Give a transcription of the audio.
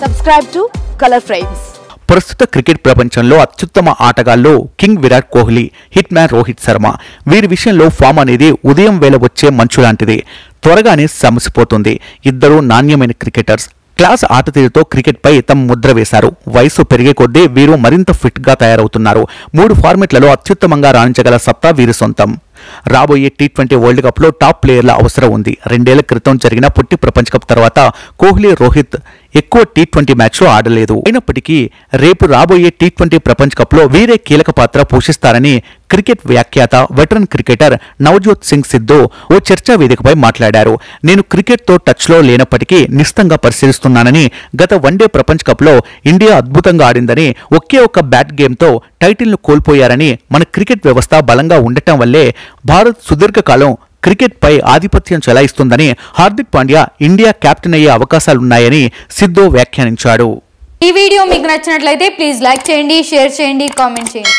Subscribe to Color Frames. ప్రస్తుత cricket ప్రపంచంలో అత్యుత్తమ ఆటగాళ్ళు king Virat Kohli, hit man Rohit Sharma. వీరి విషయంలో ఫామ్ అనేది ఉదయం వేళ వచ్చే మంచు లాంటిది, త్వరగానే సమసిపోతుంది. ఇద్దరు నాణ్యమైన క్రికెటర్స్, క్లాస్ ఆటతీరుతో క్రికెట్ పై తమ ముద్ర వేశారు. వయసు పెరిగే కొద్దీ వీరు మరింత ఫిట్ గా తయారవుతున్నారు. 3 ఫార్మెట్లలో అత్యుత్తమంగా రాణించగల సత్తా వీరి సొంతం. రాబోయే T20 వరల్డ్ కప్ లో టాప్ ప్లేయర్ల అవసరం ఉంది. 2 ఏళ్ల క్రితం జరిగిన పొట్టి ప్రపంచ కప్ తర్వాత కోహ్లీ, రోహిత్ ఎక్కువ T20 మ్యాచ్లు ఆడలేదు. అయినప్పటికీ రేపు రాబోయే T20 ప్రపంచ కప్ లో వీరే కీలక పాత్ర పోషిస్తారని క్రికెట్ వ్యాఖ్యాత, వెటరన్ క్రికెటర్ నవజోత్ సింగ్ సిద్ధు ఓ చర్చా వేదికపై మాట్లాడారు. నేను క్రికెట్ తో టచ్ లో లేనప్పటికీ నిశితంగా పరిశీలిస్తున్నానని, గత వన్డే ప్రపంచ కప్ లో ఇండియా అద్భుతంగా ఆడిందని, ఒకే ఒక్క బ్యాట్ గేమ్ తో టైటిల్ ను కోల్పోయారని, మన క్రికెట్ వ్యవస్థ బలంగా ఉండటం వల్లే భారత్ సుదీర్ఘకాలం క్రికెట్ పై ఆధిపత్యం చెలాయిస్తుందని, హార్దిక్ పాండ్యా ఇండియా కెప్టెన్ అయ్యే అవకాశాలున్నాయని సిద్ధు వ్యాఖ్యానించాడు. ఈ వీడియో మీకు నచ్చినట్లయితే ప్లీజ్ లైక్ చేయండి, షేర్ చేయండి, కామెంట్ చేయండి.